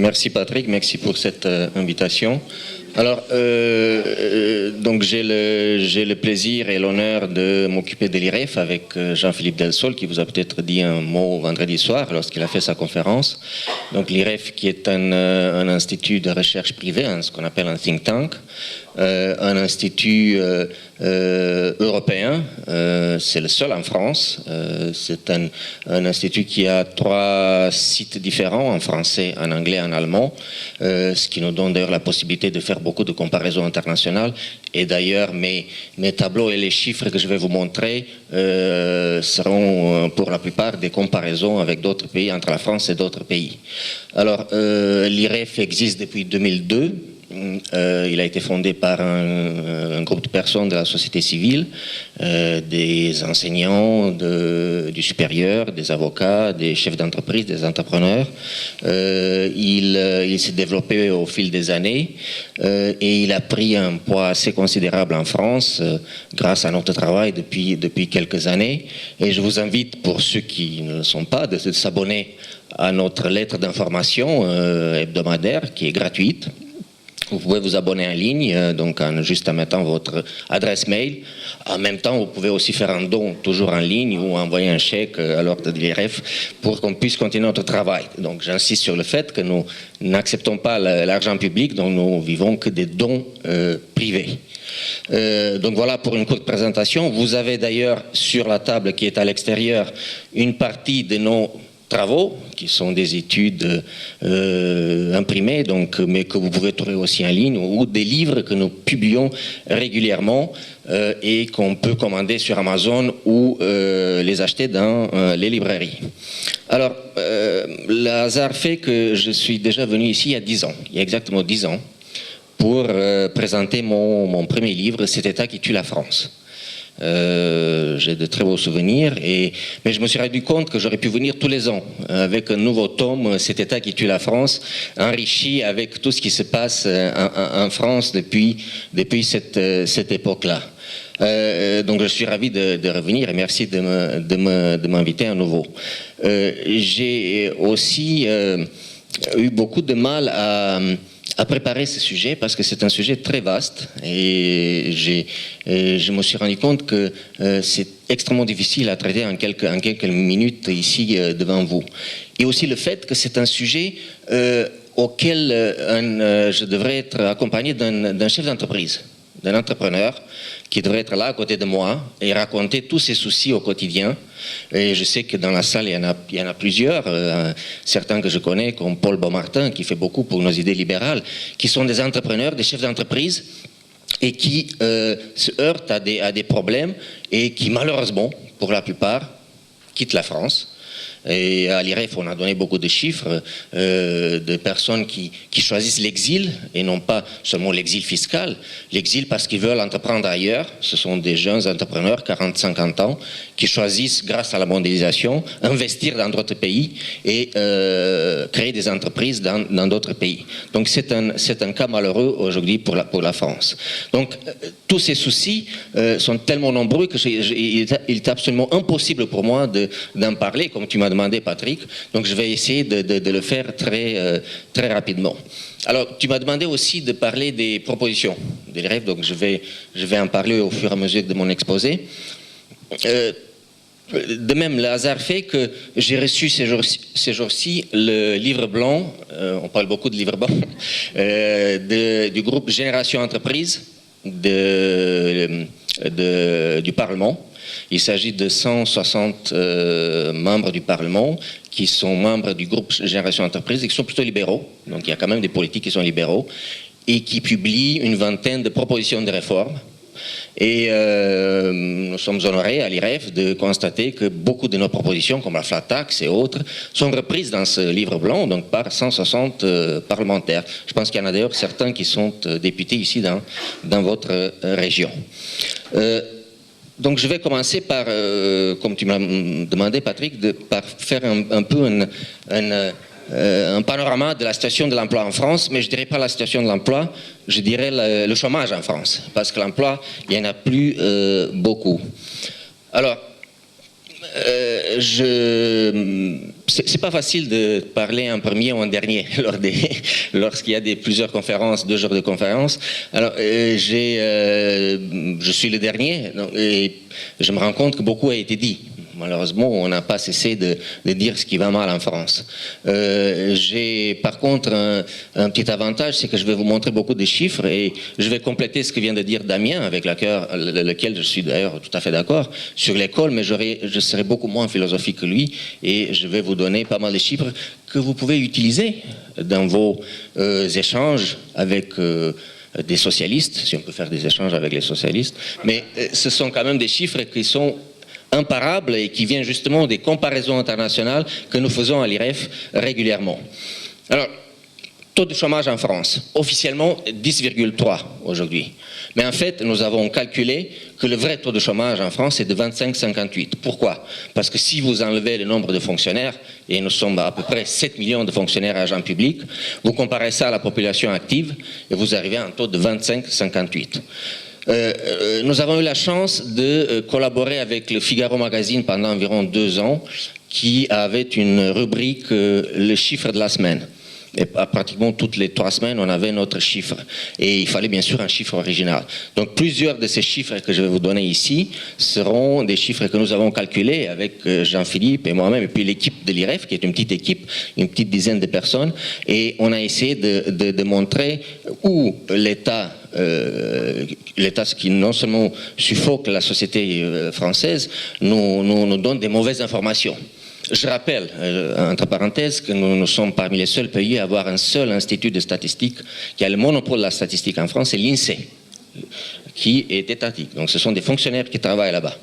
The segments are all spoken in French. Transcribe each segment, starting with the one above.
Merci Patrick, merci pour cette invitation. Alors, donc j'ai le plaisir et l'honneur de m'occuper de l'IREF avec Jean-Philippe Delsol, qui vous a peut-être dit un mot vendredi soir lorsqu'il a fait sa conférence. Donc l'IREF qui est un institut de recherche privé, ce qu'on appelle un think tank, un institut européen, c'est le seul en France. C'est un institut qui a 3 sites différents, en français, en anglais, en allemand, ce qui nous donne d'ailleurs la possibilité de faire beaucoup de comparaisons internationales. Et d'ailleurs, mes tableaux et les chiffres que je vais vous montrer seront pour la plupart des comparaisons avec d'autres pays, entre la France et d'autres pays. Alors, l'IREF existe depuis 2002. Il a été fondé par un groupe de personnes de la société civile, des enseignants du supérieur, des avocats, des chefs d'entreprise, des entrepreneurs. Il s'est développé au fil des années et il a pris un poids assez considérable en France grâce à notre travail depuis quelques années. Et je vous invite, pour ceux qui ne le sont pas, de s'abonner à notre lettre d'information hebdomadaire qui est gratuite. Vous pouvez vous abonner en ligne, donc juste en mettant votre adresse mail. En même temps, vous pouvez aussi faire un don, toujours en ligne, ou envoyer un chèque à l'ordre de l'IREF pour qu'on puisse continuer notre travail. Donc j'insiste sur le fait que nous n'acceptons pas l'argent public, donc nous vivons que des dons privés. Donc voilà pour une courte présentation. Vous avez d'ailleurs sur la table qui est à l'extérieur une partie de nos travaux, qui sont des études imprimées, donc, mais que vous pouvez trouver aussi en ligne, ou des livres que nous publions régulièrement et qu'on peut commander sur Amazon ou les acheter dans les librairies. Alors, le hasard fait que je suis déjà venu ici il y a 10 ans, il y a exactement 10 ans, pour présenter mon premier livre, Cet État qui tue la France. J'ai de très beaux souvenirs, mais je me suis rendu compte que j'aurais pu venir tous les ans avec un nouveau tome, Cet État qui tue la France, enrichi avec tout ce qui se passe en France depuis cette époque-là. Donc je suis ravi de revenir et merci de m'inviter à nouveau. J'ai aussi eu beaucoup de mal à préparer ce sujet parce que c'est un sujet très vaste et je me suis rendu compte que c'est extrêmement difficile à traiter en quelques minutes ici devant vous. Et aussi le fait que c'est un sujet auquel je devrais être accompagné d'un chef d'entreprise, d'un entrepreneur qui devrait être là à côté de moi et raconter tous ses soucis au quotidien. Et je sais que dans la salle, il y en a plusieurs, certains que je connais, comme Paul Beaumartin, qui fait beaucoup pour nos idées libérales, qui sont des entrepreneurs, des chefs d'entreprise, et qui se heurtent à des problèmes et qui, malheureusement, pour la plupart, quittent la France. Et à l'IREF, on a donné beaucoup de chiffres de personnes qui choisissent l'exil, et non pas seulement l'exil fiscal, l'exil parce qu'ils veulent entreprendre ailleurs. Ce sont des jeunes entrepreneurs, 40-50 ans, qui choisissent, grâce à la mondialisation, investir dans d'autres pays et créer des entreprises dans d'autres pays. Donc c'est un cas malheureux aujourd'hui pour la France. Donc tous ces soucis sont tellement nombreux qu'il est absolument impossible pour moi d'en parler, comme tu m'as demandé, Patrick. Donc je vais essayer de le faire très rapidement. Alors, tu m'as demandé aussi de parler des propositions des rêves, donc je vais en parler au fur et à mesure de mon exposé. De même, le hasard fait que j'ai reçu ces jours-ci le livre blanc, on parle beaucoup de livre blanc, du groupe Génération Entreprise du Parlement. Il s'agit de 160 membres du Parlement qui sont membres du groupe Génération Entreprise et qui sont plutôt libéraux. Donc il y a quand même des politiques qui sont libéraux et qui publient une vingtaine de propositions de réforme. Et nous sommes honorés à l'IREF de constater que beaucoup de nos propositions, comme la flat tax et autres, sont reprises dans ce livre blanc, donc par 160 parlementaires. Je pense qu'il y en a d'ailleurs certains qui sont députés ici dans votre région. Donc je vais commencer par, comme tu m'as demandé Patrick, par faire un peu un panorama de la situation de l'emploi en France, mais je ne dirais pas la situation de l'emploi, je dirais le chômage en France, parce que l'emploi, il n'y en a plus beaucoup. Alors, c'est pas facile de parler en premier ou en dernier lorsqu'il y a plusieurs conférences, 2 jours de conférences. Alors, je suis le dernier et je me rends compte que beaucoup a été dit. Malheureusement, on n'a pas cessé de dire ce qui va mal en France. J'ai par contre un petit avantage, c'est que je vais vous montrer beaucoup de chiffres et je vais compléter ce que vient de dire Damien, avec lequel je suis d'ailleurs tout à fait d'accord, sur l'école, mais je serai beaucoup moins philosophique que lui et je vais vous donner pas mal de chiffres que vous pouvez utiliser dans vos échanges avec des socialistes, si on peut faire des échanges avec les socialistes, mais ce sont quand même des chiffres qui sont imparables et qui viennent justement des comparaisons internationales que nous faisons à l'IREF régulièrement. Alors, taux de chômage en France, officiellement 10,3 aujourd'hui. Mais en fait, nous avons calculé que le vrai taux de chômage en France est de 25,58. Pourquoi? Parce que si vous enlevez le nombre de fonctionnaires, et nous sommes à peu près 7 millions de fonctionnaires agents publics, vous comparez ça à la population active et vous arrivez à un taux de 25,58. Nous avons eu la chance de collaborer avec le Figaro Magazine pendant environ 2 ans, qui avait une rubrique le chiffre de la semaine. Et pratiquement toutes les 3 semaines, on avait notre chiffre. Et il fallait bien sûr un chiffre original. Donc plusieurs de ces chiffres que je vais vous donner ici seront des chiffres que nous avons calculés avec Jean-Philippe et moi-même, et puis l'équipe de l'IREF, qui est une petite équipe, une petite dizaine de personnes. Et on a essayé de montrer où l'État, ce qui non seulement suffoque la société française, nous donne des mauvaises informations. Je rappelle, entre parenthèses, que nous sommes parmi les seuls pays à avoir un seul institut de statistique qui a le monopole de la statistique en France, c'est l'INSEE, qui est étatique. Donc ce sont des fonctionnaires qui travaillent là-bas.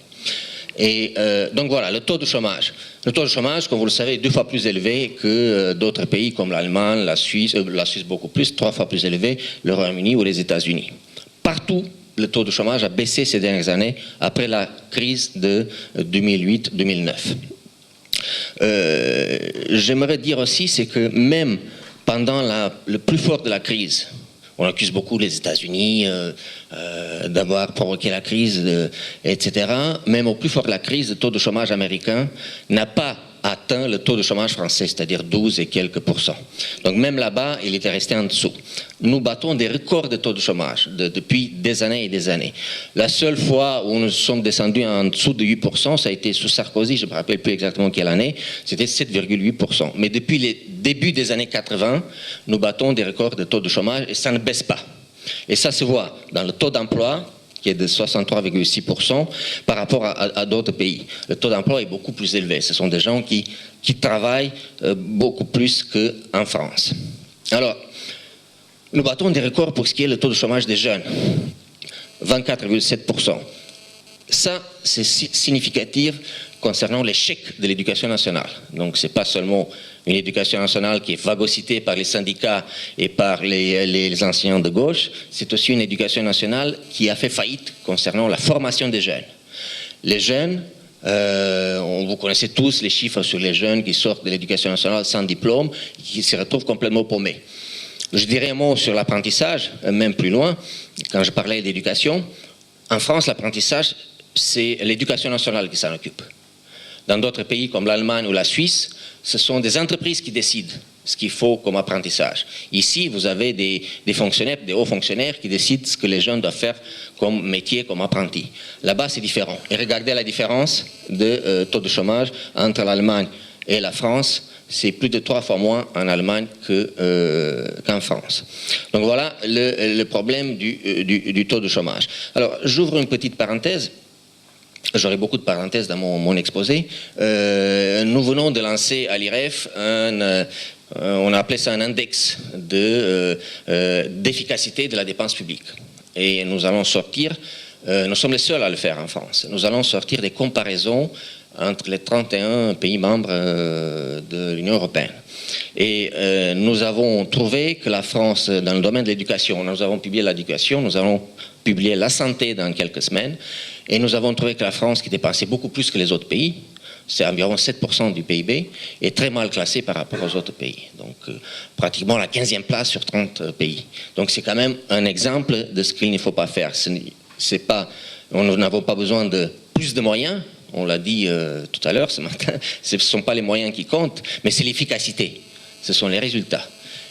Et donc voilà, le taux de chômage. Le taux de chômage, comme vous le savez, est 2 fois plus élevé que d'autres pays comme l'Allemagne, la Suisse beaucoup plus, 3 fois plus élevé, le Royaume-Uni ou les États-Unis. Partout, le taux de chômage a baissé ces dernières années après la crise de 2008-2009. J'aimerais dire aussi, c'est que même pendant le plus fort de la crise, on accuse beaucoup les États-Unis d'avoir provoqué la crise, etc. Même au plus fort de la crise, le taux de chômage américain n'a pas atteint le taux de chômage français, c'est-à-dire 12 et quelques %. Donc même là-bas, il était resté en dessous. Nous battons des records de taux de chômage depuis des années et des années. La seule fois où nous sommes descendus en dessous de 8%, ça a été sous Sarkozy, je ne me rappelle plus exactement quelle année, c'était 7,8%. Mais depuis les débuts des années 80, nous battons des records de taux de chômage et ça ne baisse pas. Et ça se voit dans le taux d'emploi, qui est de 63,6% par rapport à d'autres pays. Le taux d'emploi est beaucoup plus élevé. Ce sont des gens qui travaillent beaucoup plus qu'en France. Alors, nous battons des records pour ce qui est le taux de chômage des jeunes. 24,7%. Ça, c'est significatif concernant l'échec de l'éducation nationale. Donc, ce n'est pas seulement une éducation nationale qui est phagocytée par les syndicats et par les enseignants de gauche, c'est aussi une éducation nationale qui a fait faillite concernant la formation des jeunes. Les jeunes, vous connaissez tous les chiffres sur les jeunes qui sortent de l'éducation nationale sans diplôme, qui se retrouvent complètement paumés. Je dirais un mot sur l'apprentissage, même plus loin, quand je parlais d'éducation. En France, l'apprentissage, c'est l'éducation nationale qui s'en occupe. Dans d'autres pays comme l'Allemagne ou la Suisse, ce sont des entreprises qui décident ce qu'il faut comme apprentissage. Ici, vous avez des fonctionnaires, des hauts fonctionnaires qui décident ce que les jeunes doivent faire comme métier, comme apprenti. Là-bas, c'est différent. Et regardez la différence de taux de chômage entre l'Allemagne et la France. C'est plus de 3 fois moins en Allemagne qu'en France. Donc voilà le problème du taux de chômage. Alors, j'ouvre une petite parenthèse. J'aurai beaucoup de parenthèses dans mon exposé. Nous venons de lancer à l'IREF on a appelé ça un index d'efficacité de la dépense publique. Et nous allons sortir, nous sommes les seuls à le faire en France, nous allons sortir des comparaisons entre les 31 pays membres de l'Union européenne. Et nous avons trouvé que la France, dans le domaine de l'éducation, nous avons publié l'éducation, nous allons publier la santé dans quelques semaines, et nous avons trouvé que la France, qui dépensait beaucoup plus que les autres pays, c'est environ 7% du PIB, est très mal classée par rapport aux autres pays. Donc pratiquement la 15e place sur 30 pays. Donc c'est quand même un exemple de ce qu'il ne faut pas faire. Nous n'avons pas besoin de plus de moyens, on l'a dit tout à l'heure ce matin, ce ne sont pas les moyens qui comptent, mais c'est l'efficacité, ce sont les résultats.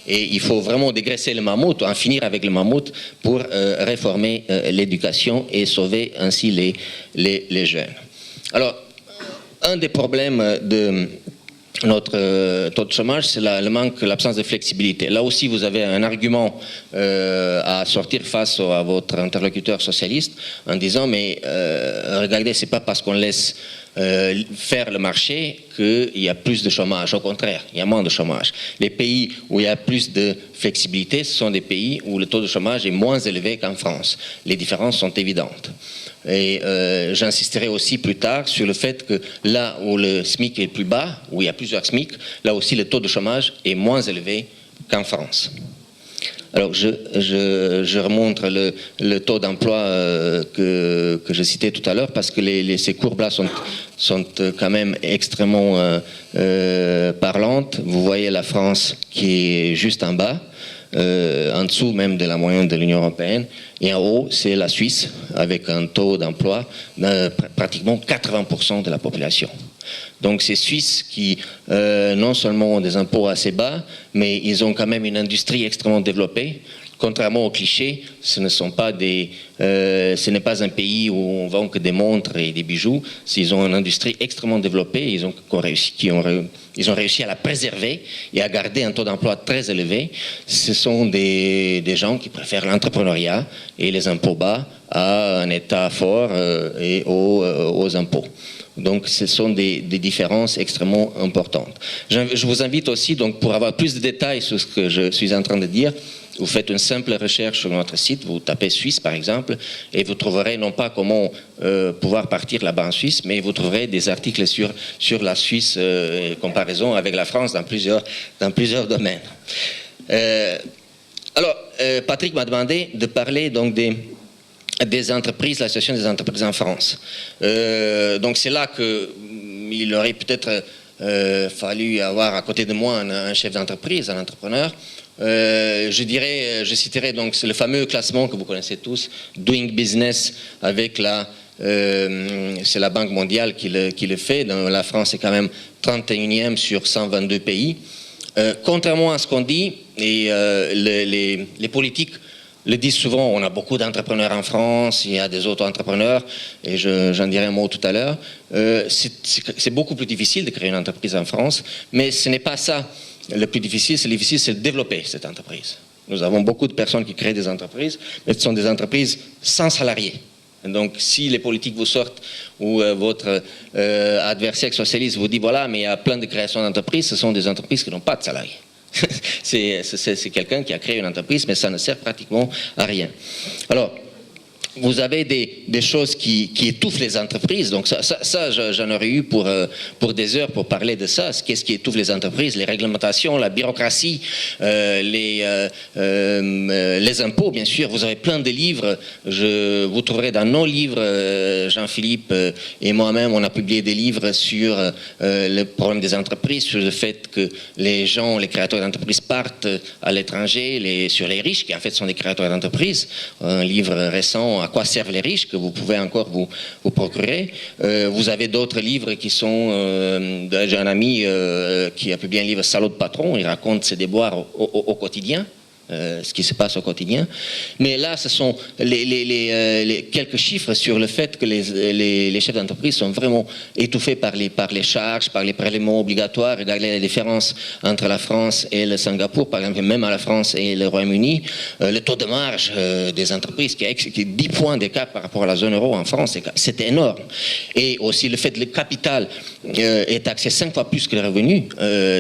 Et il faut vraiment dégraisser le mammouth, en finir avec le mammouth pour réformer l'éducation et sauver ainsi les jeunes. Alors, un des problèmes de notre taux de chômage, c'est l'absence de flexibilité. Là aussi, vous avez un argument à sortir face à votre interlocuteur socialiste en disant, mais regardez, c'est pas parce qu'on laisse faire le marché qu'il y a plus de chômage. Au contraire, il y a moins de chômage. Les pays où il y a plus de flexibilité, ce sont des pays où le taux de chômage est moins élevé qu'en France. Les différences sont évidentes. Et j'insisterai aussi plus tard sur le fait que là où le SMIC est plus bas, où il y a plusieurs SMIC, là aussi le taux de chômage est moins élevé qu'en France. Alors je remontre le taux d'emploi que je citais tout à l'heure parce que ces courbes-là sont quand même extrêmement parlantes. Vous voyez la France qui est juste en bas. En dessous même de la moyenne de l'Union européenne, et en haut c'est la Suisse avec un taux d'emploi de pratiquement 80% de la population. Donc ces Suisses qui non seulement ont des impôts assez bas, mais ils ont quand même une industrie extrêmement développée. Contrairement aux clichés, ce n'est pas un pays où on vend que des montres et des bijoux. Ils ont une industrie extrêmement développée. Ils ont réussi à la préserver et à garder un taux d'emploi très élevé. Ce sont des gens qui préfèrent l'entrepreneuriat et les impôts bas à un État fort et aux impôts. Donc, ce sont des différences extrêmement importantes. Je vous invite aussi, donc, pour avoir plus de détails sur ce que je suis en train de dire, vous faites une simple recherche sur notre site, vous tapez Suisse par exemple, et vous trouverez non pas comment pouvoir partir là-bas en Suisse, mais vous trouverez des articles sur la Suisse, comparaison avec la France dans plusieurs domaines. Alors, Patrick m'a demandé de parler donc des entreprises, l'association des entreprises en France. Donc c'est là qu'il aurait peut-être fallu avoir à côté de moi un chef d'entreprise, un entrepreneur. Je citerai donc le fameux classement que vous connaissez tous, Doing Business, avec c'est la Banque mondiale qui le fait. Dans la France est quand même 31e sur 122 pays. Contrairement à ce qu'on dit, et les politiques le disent souvent, on a beaucoup d'entrepreneurs en France, il y a des auto-entrepreneurs, et j'en dirai un mot tout à l'heure. C'est beaucoup plus difficile de créer une entreprise en France, mais ce n'est pas ça le plus difficile, c'est de développer cette entreprise. Nous avons beaucoup de personnes qui créent des entreprises, mais ce sont des entreprises sans salariés. Donc si les politiques vous sortent ou votre adversaire socialiste vous dit voilà, mais il y a plein de créations d'entreprises, ce sont des entreprises qui n'ont pas de salariés. C'est quelqu'un qui a créé une entreprise, mais ça ne sert pratiquement à rien. Alors, vous avez des choses qui étouffent les entreprises. Donc ça j'en aurais eu pour des heures pour parler de ça. Qu'est-ce qui étouffe les entreprises? Les réglementations, la bureaucratie, les impôts, bien sûr. Vous avez plein de livres. Vous trouverez dans nos livres, Jean-Philippe et moi-même, on a publié des livres sur le problème des entreprises, sur le fait que les créateurs d'entreprises partent à l'étranger, sur les riches, qui en fait sont des créateurs d'entreprises. Un livre récent, à quoi servent les riches, que vous pouvez encore vous procurer. Vous avez d'autres livres qui sont... j'ai un ami qui a publié un livre, Salaud de patron, il raconte ses déboires au quotidien. Ce qui se passe au quotidien. Mais là, ce sont quelques chiffres sur le fait que les chefs d'entreprise sont vraiment étouffés par les charges, par les prélèvements obligatoires. Regardez la différence entre la France et le Singapour, par exemple, même à la France et le Royaume-Uni. Le taux de marge des entreprises qui est 10 points d'écart par rapport à la zone euro en France, c'est énorme. Et aussi le fait que le capital est taxé 5 fois plus que le revenu.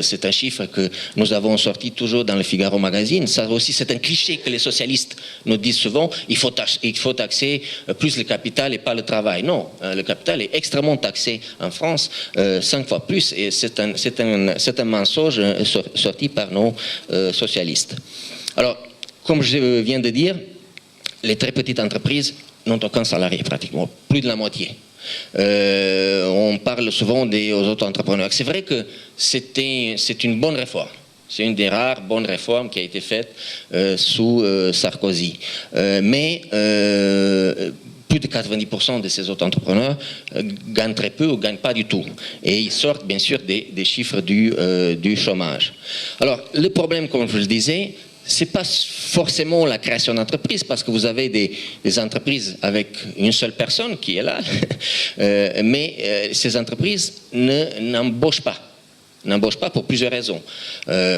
C'est un chiffre que nous avons sorti toujours dans le Figaro Magazine. Ça aussi, c'est un cliché que les socialistes nous disent souvent, il faut taxer plus le capital et pas le travail. Non, le capital est extrêmement taxé en France, 5 fois plus, et c'est un mensonge sorti par nos socialistes. Alors, comme je viens de dire, les très petites entreprises n'ont aucun salarié pratiquement, plus de la moitié. On parle souvent des auto-entrepreneurs. C'est vrai que c'est une bonne réforme. C'est une des rares bonnes réformes qui a été faite sous Sarkozy. Mais plus de 90% de ces auto-entrepreneurs gagnent très peu ou gagnent pas du tout. Et ils sortent bien sûr des chiffres du chômage. Alors, le problème, comme je le disais, c'est pas forcément la création d'entreprises, parce que vous avez des entreprises avec une seule personne qui est là, mais ces entreprises n'embauchent pas. N'embauche pas pour plusieurs raisons.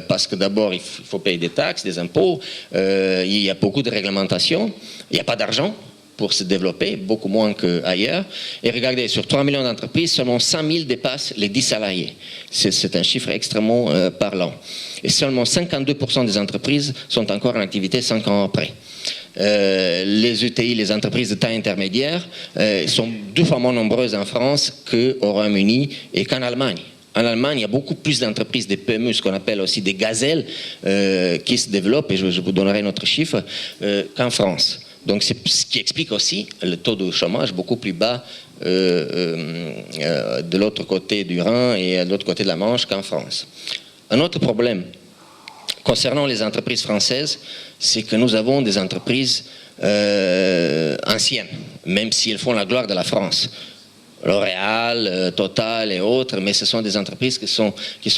Parce que d'abord, il faut payer des taxes, des impôts, il y a beaucoup de réglementations, il n'y a pas d'argent pour se développer, beaucoup moins qu'ailleurs. Et regardez, sur 3 millions d'entreprises, seulement 100 000 dépassent les 10 salariés. C'est un chiffre extrêmement parlant. Et seulement 52% des entreprises sont encore en activité 5 ans après. Les ETI, les entreprises de taille intermédiaire, sont 2 fois moins nombreuses en France qu'au Royaume-Uni et qu'en Allemagne. En Allemagne, il y a beaucoup plus d'entreprises, des PME, ce qu'on appelle aussi des gazelles, qui se développent, et je vous donnerai notre chiffre, qu'en France. Donc c'est ce qui explique aussi le taux de chômage beaucoup plus bas de l'autre côté du Rhin et de l'autre côté de la Manche qu'en France. Un autre problème concernant les entreprises françaises, c'est que nous avons des entreprises anciennes, même si elles font la gloire de la France. L'Oréal, Total et autres, mais ce sont des entreprises qui sont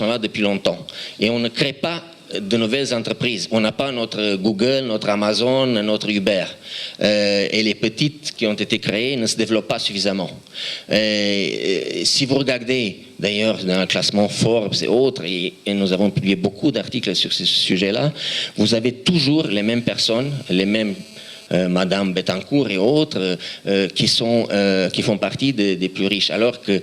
là depuis longtemps. Et on ne crée pas de nouvelles entreprises. On n'a pas notre Google, notre Amazon, notre Uber. Et les petites qui ont été créées ne se développent pas suffisamment. Si vous regardez, d'ailleurs, dans le classement Forbes et autres, et nous avons publié beaucoup d'articles sur ce sujet-là, vous avez toujours les mêmes personnes, les mêmes Madame Bettencourt et autres, qui font partie des plus riches, alors que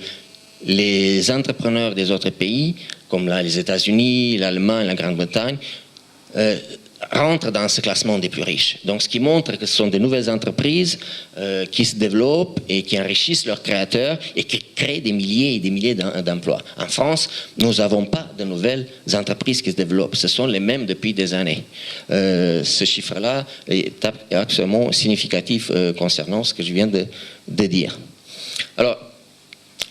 les entrepreneurs des autres pays, comme là, les États-Unis, l'Allemagne, la Grande-Bretagne, rentrent dans ce classement des plus riches. Donc, ce qui montre que ce sont des nouvelles entreprises qui se développent et qui enrichissent leurs créateurs et qui créent des milliers et des milliers d'emplois. En France, nous n'avons pas de nouvelles entreprises qui se développent. Ce sont les mêmes depuis des années. Ce chiffre-là est absolument significatif concernant ce que je viens de dire. Alors,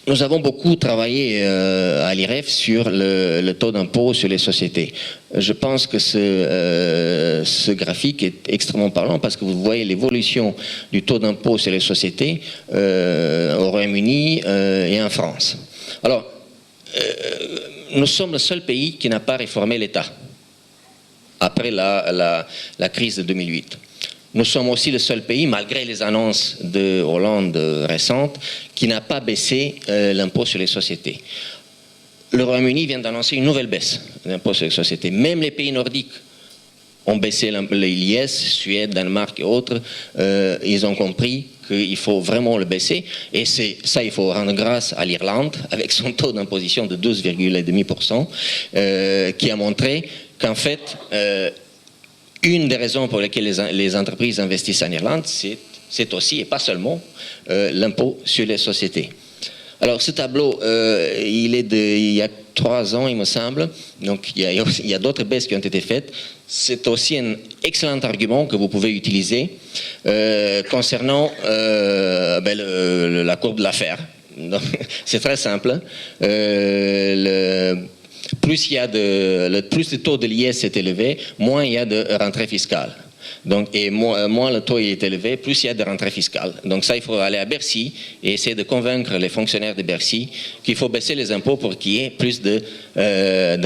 nous avons beaucoup travaillé à l'IREF sur le taux d'impôt sur les sociétés. Je pense que ce graphique est extrêmement parlant parce que vous voyez l'évolution du taux d'impôt sur les sociétés au Royaume-Uni et en France. Alors, nous sommes le seul pays qui n'a pas réformé l'État après la crise de 2008. Nous sommes aussi le seul pays, malgré les annonces de Hollande récentes, qui n'a pas baissé l'impôt sur les sociétés. Le Royaume-Uni vient d'annoncer une nouvelle baisse de l'impôt sur les sociétés. Même les pays nordiques ont baissé l'IS, Suède, Danemark et autres. Ils ont compris qu'il faut vraiment le baisser. Et ça, il faut rendre grâce à l'Irlande, avec son taux d'imposition de 12,5%, qui a montré qu'en fait, une des raisons pour lesquelles les entreprises investissent en Irlande, c'est aussi, et pas seulement, l'impôt sur les sociétés. Alors ce tableau, il y a 3 ans, il me semble, donc il y a d'autres baisses qui ont été faites. C'est aussi un excellent argument que vous pouvez utiliser concernant la courbe de l'affaire. C'est très simple. Plus le taux de l'IS est élevé, moins il y a de rentrée fiscale. Donc, et moins le taux est élevé, plus il y a de rentrée fiscale. Donc ça, il faut aller à Bercy et essayer de convaincre les fonctionnaires de Bercy qu'il faut baisser les impôts pour qu'il y ait plus de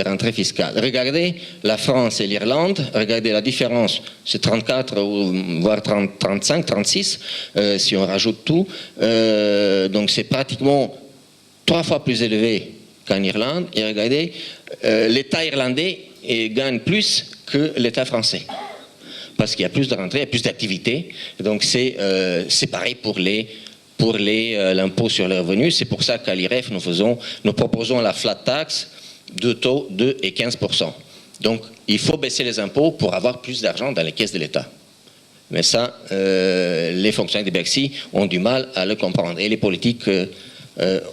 rentrée fiscale. Regardez la France et l'Irlande, regardez la différence, c'est 34 voire 35, 36 si on rajoute tout. Donc c'est pratiquement 3 fois plus élevé qu'en Irlande, et regardez, l'État irlandais gagne plus que l'État français. Parce qu'il y a plus de rentrées, il y a plus d'activités. Donc c'est pareil pour l'impôt sur les revenus. C'est pour ça qu'à l'IREF, nous proposons la flat tax de taux 2 et 15%. Donc il faut baisser les impôts pour avoir plus d'argent dans les caisses de l'État. Mais ça, les fonctionnaires de Bercy ont du mal à le comprendre, et les politiques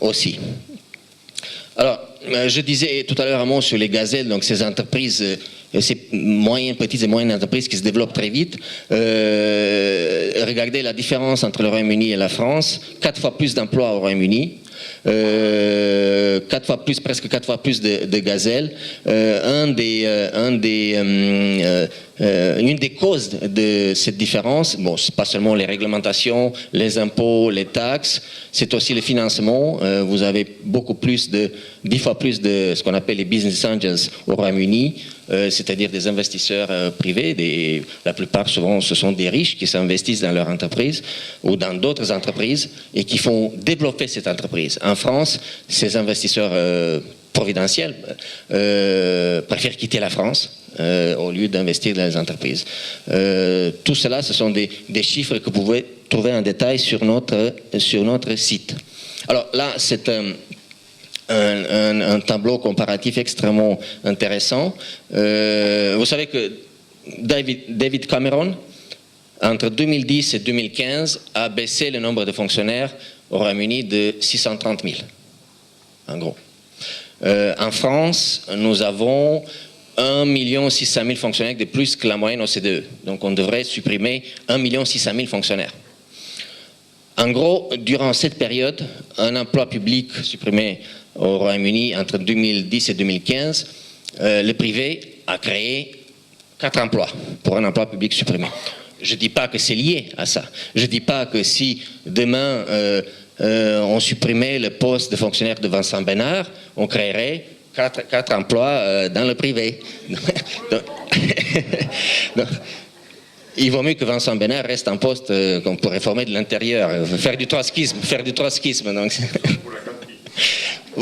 aussi. Alors, je disais tout à l'heure un mot sur les gazelles, donc ces entreprises, ces petites et moyennes entreprises qui se développent très vite. Regardez la différence entre le Royaume-Uni et la France, 4 fois plus d'emplois au Royaume-Uni. 4 fois plus, presque 4 fois plus de gazelles. Une des causes de cette différence, bon, c'est pas seulement les réglementations, les impôts, les taxes, c'est aussi le financement. Vous avez beaucoup plus 10 fois plus de ce qu'on appelle les business angels au Royaume-Uni, c'est-à-dire des investisseurs privés. La plupart, souvent, ce sont des riches qui s'investissent dans leur entreprise ou dans d'autres entreprises et qui font développer cette entreprise. En France, ces investisseurs providentiels préfèrent quitter la France au lieu d'investir dans les entreprises. Tout cela, ce sont des chiffres que vous pouvez trouver en détail sur notre site. Alors là, c'est un tableau comparatif extrêmement intéressant. Vous savez que David Cameron, entre 2010 et 2015, a baissé le nombre de fonctionnaires au Royaume-Uni de 630 000, en gros. En France, nous avons 1 600 000 fonctionnaires de plus que la moyenne OCDE. Donc on devrait supprimer 1 600 000 fonctionnaires. En gros, durant cette période, un emploi public supprimé au Royaume-Uni entre 2010 et 2015, le privé a créé 4 emplois pour un emploi public supprimé. Je ne dis pas que c'est lié à ça. Je ne dis pas que si demain on supprimait le poste de fonctionnaire de Vincent Bénard, on créerait 4 emplois dans le privé. Donc, il vaut mieux que Vincent Bénard reste en poste pour réformer de l'intérieur, faire du trotskisme.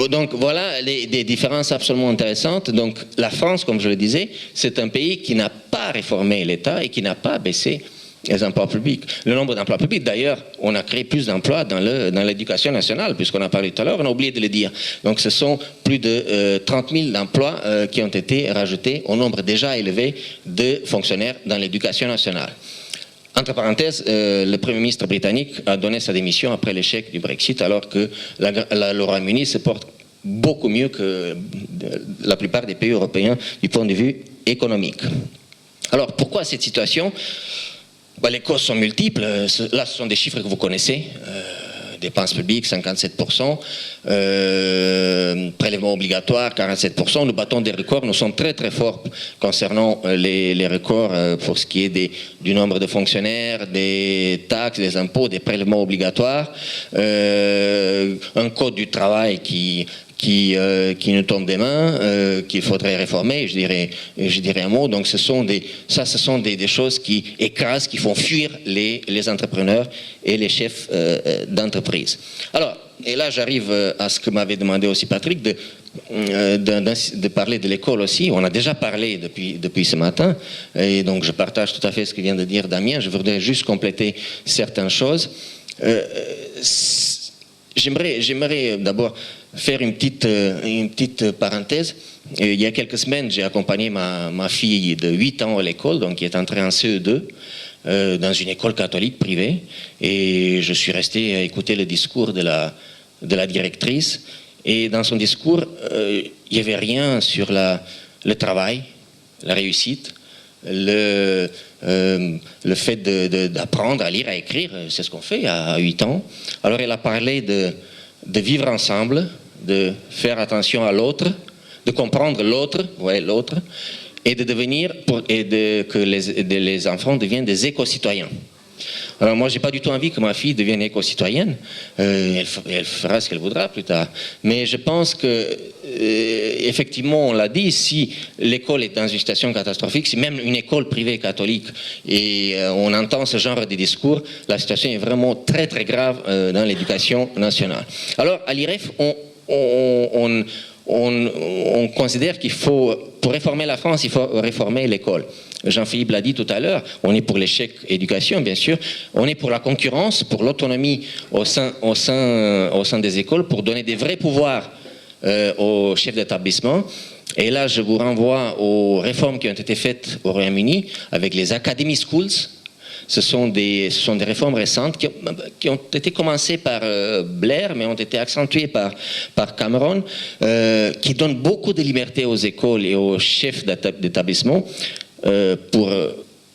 Donc voilà des différences absolument intéressantes. Donc la France, comme je le disais, c'est un pays qui n'a pas réformé l'État et qui n'a pas baissé les emplois publics. Le nombre d'emplois publics, d'ailleurs, on a créé plus d'emplois dans l'éducation nationale, puisqu'on a parlé tout à l'heure, on a oublié de le dire. Donc ce sont plus de 30 000 emplois qui ont été rajoutés au nombre déjà élevé de fonctionnaires dans l'éducation nationale. Entre parenthèses, le Premier ministre britannique a donné sa démission après l'échec du Brexit, alors que le Royaume-Uni se porte beaucoup mieux que la plupart des pays européens du point de vue économique. Alors pourquoi cette situation ? Les causes sont multiples. Là, ce sont des chiffres que vous connaissez. Dépenses publiques, 57%. Prélèvements obligatoires, 47%. Nous battons des records. Nous sommes très très forts concernant les records pour ce qui est du nombre de fonctionnaires, des taxes, des impôts, des prélèvements obligatoires. Un code du travail qui nous tombe des mains, qu'il faudrait réformer, je dirais un mot. Donc ce sont des choses qui écrasent, qui font fuir les entrepreneurs et les chefs d'entreprise. Alors, et là j'arrive à ce que m'avait demandé aussi Patrick, de parler de l'école aussi. On a déjà parlé depuis ce matin, et donc je partage tout à fait ce que vient de dire Damien. Je voudrais juste compléter certaines choses. J'aimerais d'abord faire une petite parenthèse. Il y a quelques semaines, j'ai accompagné ma fille de 8 ans à l'école, donc qui est entrée en CE2, dans une école catholique privée, et je suis resté à écouter le discours de la directrice, et dans son discours, il n'y avait rien sur le travail, la réussite, le fait d'apprendre à lire, à écrire, c'est ce qu'on fait à 8 ans. Alors elle a parlé de vivre ensemble, de faire attention à l'autre, de comprendre l'autre, et de devenir, que les enfants deviennent des éco-citoyens. Alors moi, j'ai pas du tout envie que ma fille devienne éco-citoyenne. Elle fera ce qu'elle voudra plus tard. Mais je pense que, effectivement, on l'a dit, si l'école est dans une situation catastrophique, si même une école privée catholique, et on entend ce genre de discours, la situation est vraiment très très grave dans l'éducation nationale. Alors, à l'IREF, on considère qu'il faut, pour réformer la France, il faut réformer l'école. Jean-Philippe l'a dit tout à l'heure, on est pour l'échec éducation, bien sûr, on est pour la concurrence, pour l'autonomie au sein des écoles, pour donner des vrais pouvoirs aux chefs d'établissement. Et là, je vous renvoie aux réformes qui ont été faites au Royaume-Uni avec les Academy Schools, Ce sont des réformes récentes qui ont été commencées par Blair, mais ont été accentuées par Cameron, qui donnent beaucoup de liberté aux écoles et aux chefs d'établissement pour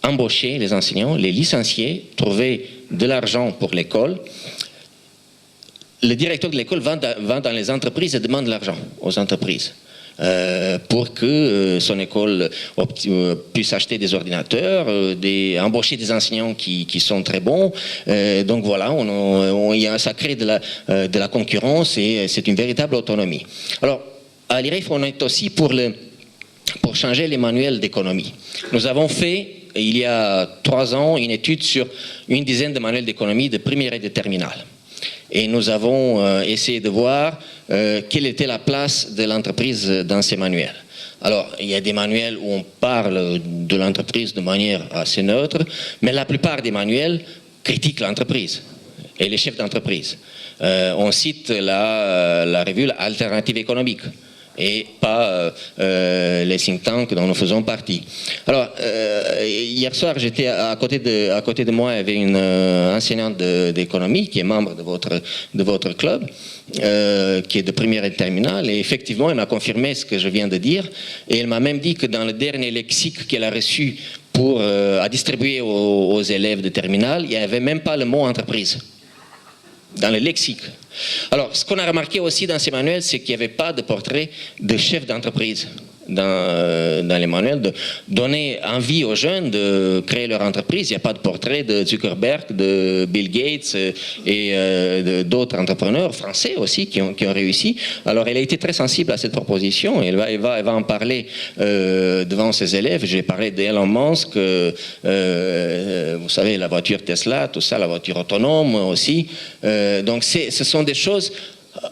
embaucher les enseignants, les licencier, trouver de l'argent pour l'école. Le directeur de l'école va dans les entreprises et demande de l'argent aux entreprises. Pour que son école puisse acheter des ordinateurs, embaucher des enseignants qui sont très bons. Donc voilà, ça crée de la concurrence et c'est une véritable autonomie. Alors, à l'IREF, on est aussi pour changer les manuels d'économie. Nous avons fait, il y a 3 ans, une étude sur une dizaine de manuels d'économie de première et de terminale. Et nous avons essayé de voir quelle était la place de l'entreprise dans ces manuels. Alors, il y a des manuels où on parle de l'entreprise de manière assez neutre, mais la plupart des manuels critiquent l'entreprise et les chefs d'entreprise. On cite la revue Alternative économique et pas les think tanks dont nous faisons partie. Alors, hier soir, j'étais à côté de moi, il y avait une enseignante d'économie qui est membre de votre club, qui est de première et de terminale, et effectivement, elle m'a confirmé ce que je viens de dire, et elle m'a même dit que dans le dernier lexique qu'elle a reçu à distribuer aux élèves de terminale, il n'y avait même pas le mot entreprise dans le lexique. Alors, ce qu'on a remarqué aussi dans ces manuels, c'est qu'il n'y avait pas de portrait de chef d'entreprise dans les manuels, de donner envie aux jeunes de créer leur entreprise. Il n'y a pas de portrait de Zuckerberg, de Bill Gates et d'autres entrepreneurs français aussi qui ont réussi. Alors, elle a été très sensible à cette proposition. Elle va en parler devant ses élèves. J'ai parlé d'Elon Musk, vous savez, la voiture Tesla, tout ça, la voiture autonome aussi. Donc, ce sont des choses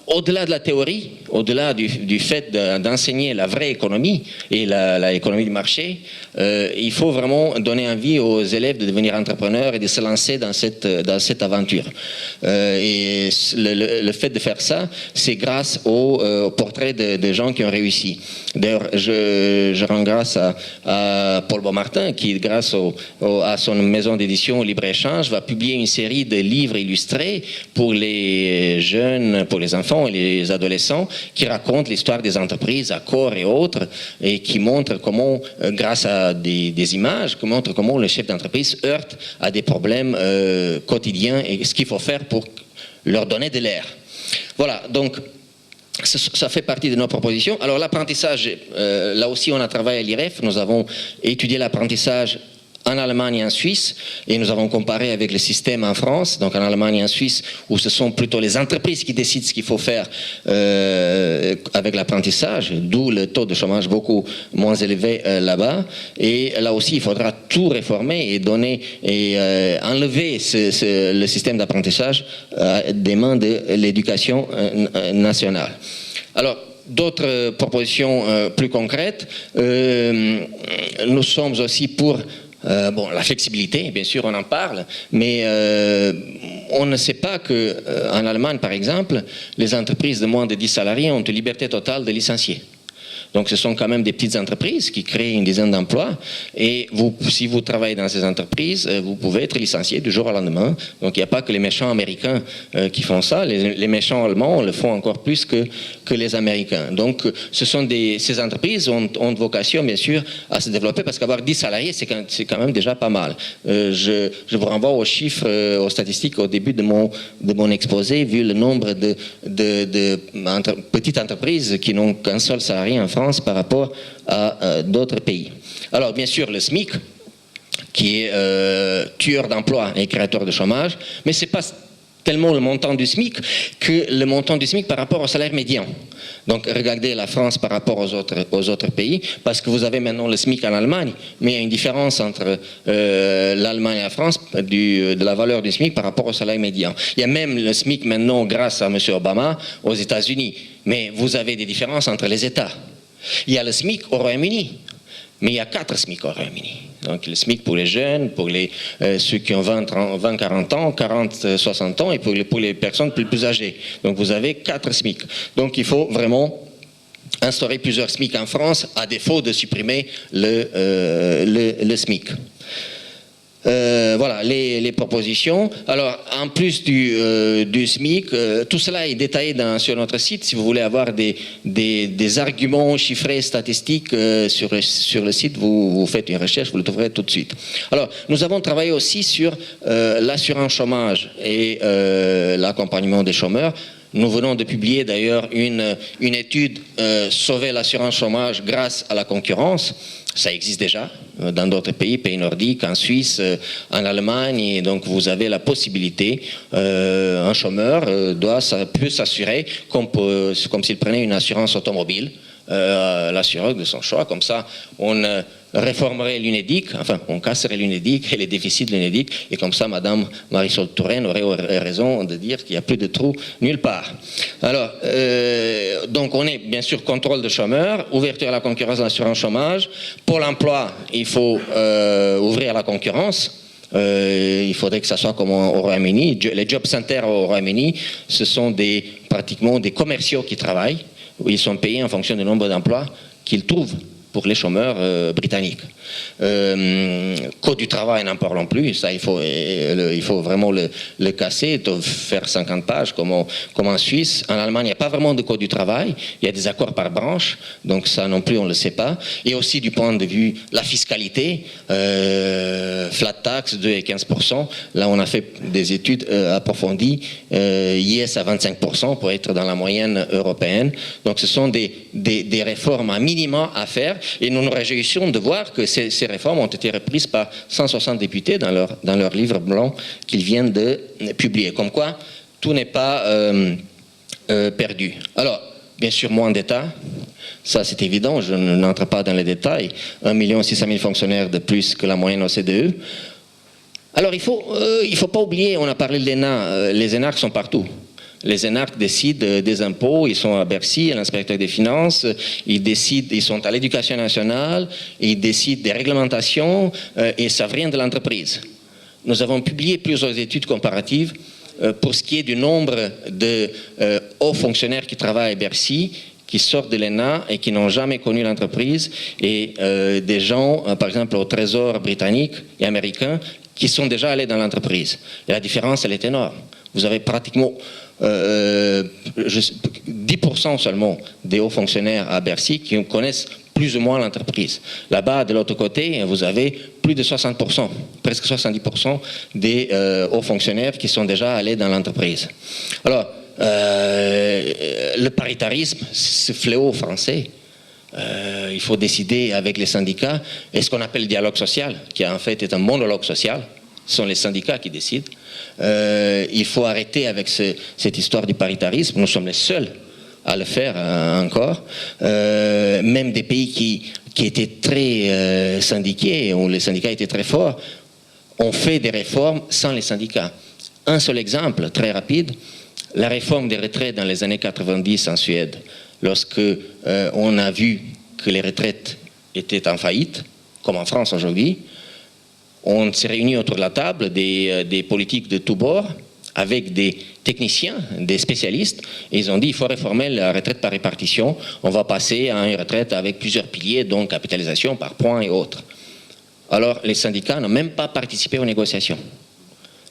au-delà de la théorie, au-delà du fait d'enseigner la vraie économie et la économie du marché, il faut vraiment donner envie aux élèves de devenir entrepreneurs et de se lancer dans cette aventure. Et le fait de faire ça, c'est grâce au portrait de gens qui ont réussi. D'ailleurs, je rends grâce à Paul Beaumartin qui, grâce à son maison d'édition Libre-Échange, va publier une série de livres illustrés pour les jeunes, pour les enfants et les adolescents, qui racontent l'histoire des entreprises, Accor et autres, et qui montrent comment, grâce à des images, qui montrent comment le chef d'entreprise heurte à des problèmes quotidiens et ce qu'il faut faire pour leur donner de l'air. Voilà, donc ça fait partie de nos propositions. Alors l'apprentissage, là aussi on a travaillé à l'IREF, nous avons étudié l'apprentissage en Allemagne et en Suisse, et nous avons comparé avec le système en France, donc en Allemagne et en Suisse, où ce sont plutôt les entreprises qui décident ce qu'il faut faire avec l'apprentissage, d'où le taux de chômage beaucoup moins élevé là-bas. Et là aussi, il faudra tout réformer et enlever le système d'apprentissage des mains de l'éducation nationale. Alors, d'autres propositions plus concrètes, nous sommes aussi pour la flexibilité, bien sûr, on en parle, mais on ne sait pas qu'en Allemagne, par exemple, les entreprises de moins de 10 salariés ont une liberté totale de licencier. Donc ce sont quand même des petites entreprises qui créent une dizaine d'emplois, et si vous travaillez dans ces entreprises, vous pouvez être licencié du jour au lendemain. Donc il n'y a pas que les méchants américains qui font ça, les méchants allemands le font encore plus que les Américains. Donc ces entreprises ont vocation bien sûr à se développer, parce qu'avoir 10 salariés c'est quand même déjà pas mal. Je vous renvoie aux chiffres, aux statistiques au début de mon exposé, vu le nombre de petites entreprises qui n'ont qu'un seul salarié en France par rapport à d'autres pays. Alors bien sûr le SMIC qui est tueur d'emplois et créateur de chômage, mais c'est pas tellement le montant du SMIC que le montant du SMIC par rapport au salaire médian. Donc regardez la France par rapport aux autres pays, parce que vous avez maintenant le SMIC en Allemagne, mais il y a une différence entre l'Allemagne et la France de la valeur du SMIC par rapport au salaire médian. Il y a même le SMIC maintenant grâce à M. Obama aux États-Unis, mais vous avez des différences entre les États. Il y a le SMIC au Royaume-Uni, mais il y a 4 SMIC au Royaume-Uni. Donc le SMIC pour les jeunes, pour ceux qui ont 20-40 ans, 40-60 ans, et pour les personnes plus âgées. Donc vous avez 4 SMIC. Donc il faut vraiment instaurer plusieurs SMIC en France, à défaut de supprimer le SMIC. Voilà les propositions. Alors, en plus du SMIC, tout cela est détaillé sur notre site. Si vous voulez avoir des arguments chiffrés, statistiques sur le site, vous faites une recherche, vous le trouverez tout de suite. Alors, nous avons travaillé aussi sur l'assurance chômage et l'accompagnement des chômeurs. Nous venons de publier d'ailleurs une étude Sauver l'assurance chômage grâce à la concurrence. Ça existe déjà dans d'autres pays nordiques, en Suisse, en Allemagne. Et donc vous avez la possibilité, un chômeur peut s'assurer comme s'il prenait une assurance automobile, l'assureur de son choix. Comme ça, on réformerait l'UNEDIC, enfin on casserait l'UNEDIC et les déficits de l'UNEDIC, et comme ça Madame Marisol Touraine aurait raison de dire qu'il n'y a plus de trous nulle part. Alors, donc on est bien sûr contrôle de chômeurs, ouverture à la concurrence de l'assurance chômage. Pour l'emploi, il faut ouvrir à la concurrence. Il faudrait que ça soit comme au Royaume-Uni. Les job centers au Royaume-Uni, ce sont pratiquement des commerciaux qui travaillent, où ils sont payés en fonction du nombre d'emplois qu'ils trouvent pour les chômeurs britanniques. Code du travail, n'en parlons plus, ça il faut vraiment le casser, faire 50 pages comme en Suisse. En Allemagne, il n'y a pas vraiment de code du travail, il y a des accords par branche, donc ça non plus on ne le sait pas. Et aussi du point de vue la fiscalité, flat tax 2 et 15%, là on a fait des études approfondies, IS à 25% pour être dans la moyenne européenne. Donc ce sont des réformes à minima à faire, et nous nous réjouissons de voir que ces réformes ont été reprises par 160 députés dans leur livre blanc qu'ils viennent de publier. Comme quoi, tout n'est pas perdu. Alors, bien sûr, moins d'État, ça c'est évident, je n'entre pas dans les détails. 1 600 000 fonctionnaires de plus que la moyenne OCDE. Alors, il faut pas oublier, on a parlé de l'ENA, les énarques sont partout. Les énarques décident des impôts, ils sont à Bercy, à l'inspecteur des finances, ils sont à l'éducation nationale, ils décident des réglementations et ça vient de l'entreprise. Nous avons publié plusieurs études comparatives pour ce qui est du nombre de hauts fonctionnaires qui travaillent à Bercy, qui sortent de l'ENA et qui n'ont jamais connu l'entreprise, et des gens, par exemple au Trésor britannique et américain, qui sont déjà allés dans l'entreprise. Et la différence, elle est énorme. Vous avez pratiquement 10% seulement des hauts fonctionnaires à Bercy qui connaissent plus ou moins l'entreprise. Là-bas, de l'autre côté, vous avez plus de 60%, presque 70% des hauts fonctionnaires qui sont déjà allés dans l'entreprise. Alors, le paritarisme, ce fléau français, il faut décider avec les syndicats, et ce qu'on appelle le dialogue social, qui en fait est un monologue social, ce sont les syndicats qui décident. Il faut arrêter avec cette histoire du paritarisme. Nous sommes les seuls à le faire encore. Même des pays qui étaient très syndiqués, où les syndicats étaient très forts, ont fait des réformes sans les syndicats. Un seul exemple, très rapide, la réforme des retraites dans les années 90 en Suède, lorsque on a vu que les retraites étaient en faillite, comme en France aujourd'hui. On s'est réunis autour de la table, des politiques de tous bords, avec des techniciens, des spécialistes, et ils ont dit il faut réformer la retraite par répartition, on va passer à une retraite avec plusieurs piliers, donc capitalisation par points et autres. Alors les syndicats n'ont même pas participé aux négociations.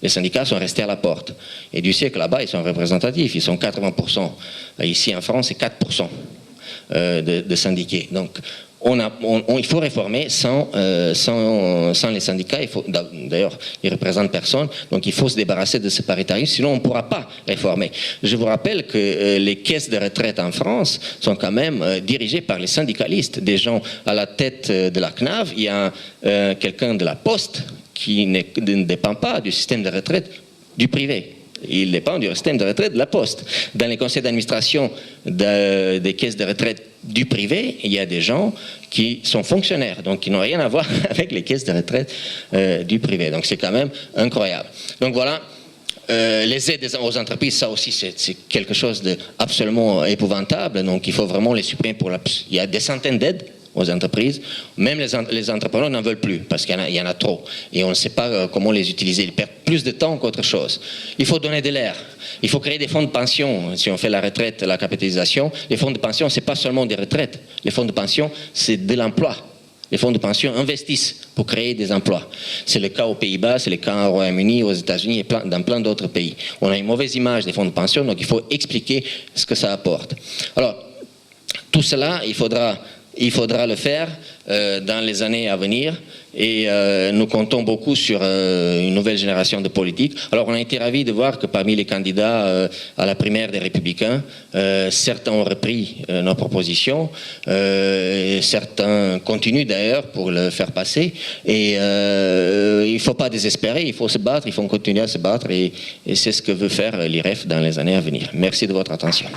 Les syndicats sont restés à la porte. Et Dieu sait que là-bas, ils sont représentatifs, ils sont 80%. Ici en France, c'est 4% de syndiqués. Donc, il faut réformer sans les syndicats. D'ailleurs, ils ne représentent personne. Donc, il faut se débarrasser de ce paritarisme, sinon on ne pourra pas réformer. Je vous rappelle que les caisses de retraite en France sont quand même dirigées par les syndicalistes. Des gens à la tête de la CNAV, il y a quelqu'un de la Poste qui ne dépend pas du système de retraite du privé. Il dépend du système de retraite de la Poste. Dans les conseils d'administration des caisses de retraite du privé, il y a des gens qui sont fonctionnaires, donc qui n'ont rien à voir avec les caisses de retraite du privé. Donc c'est quand même incroyable. Donc voilà, les aides aux entreprises, ça aussi c'est quelque chose d'absolument épouvantable. Donc il faut vraiment les supprimer. Il y a des centaines d'aides aux entreprises, même les entrepreneurs n'en veulent plus parce qu'il y en a trop et on ne sait pas comment les utiliser, ils perdent plus de temps qu'autre chose. Il faut donner de l'air, il faut créer des fonds de pension. Si on fait la retraite, la capitalisation, les fonds de pension c'est pas seulement des retraites, les fonds de pension c'est de l'emploi. Les fonds de pension investissent pour créer des emplois. C'est le cas aux Pays-Bas, c'est le cas au Royaume-Uni, aux États-Unis et dans plein d'autres pays. On a une mauvaise image des fonds de pension, donc il faut expliquer ce que ça apporte. Alors, tout cela, il faudra le faire dans les années à venir et nous comptons beaucoup sur une nouvelle génération de politiques. Alors on a été ravis de voir que parmi les candidats à la primaire des Républicains, certains ont repris nos propositions, certains continuent d'ailleurs pour le faire passer et il ne faut pas désespérer, il faut se battre, il faut continuer à se battre et c'est ce que veut faire l'IREF dans les années à venir. Merci de votre attention.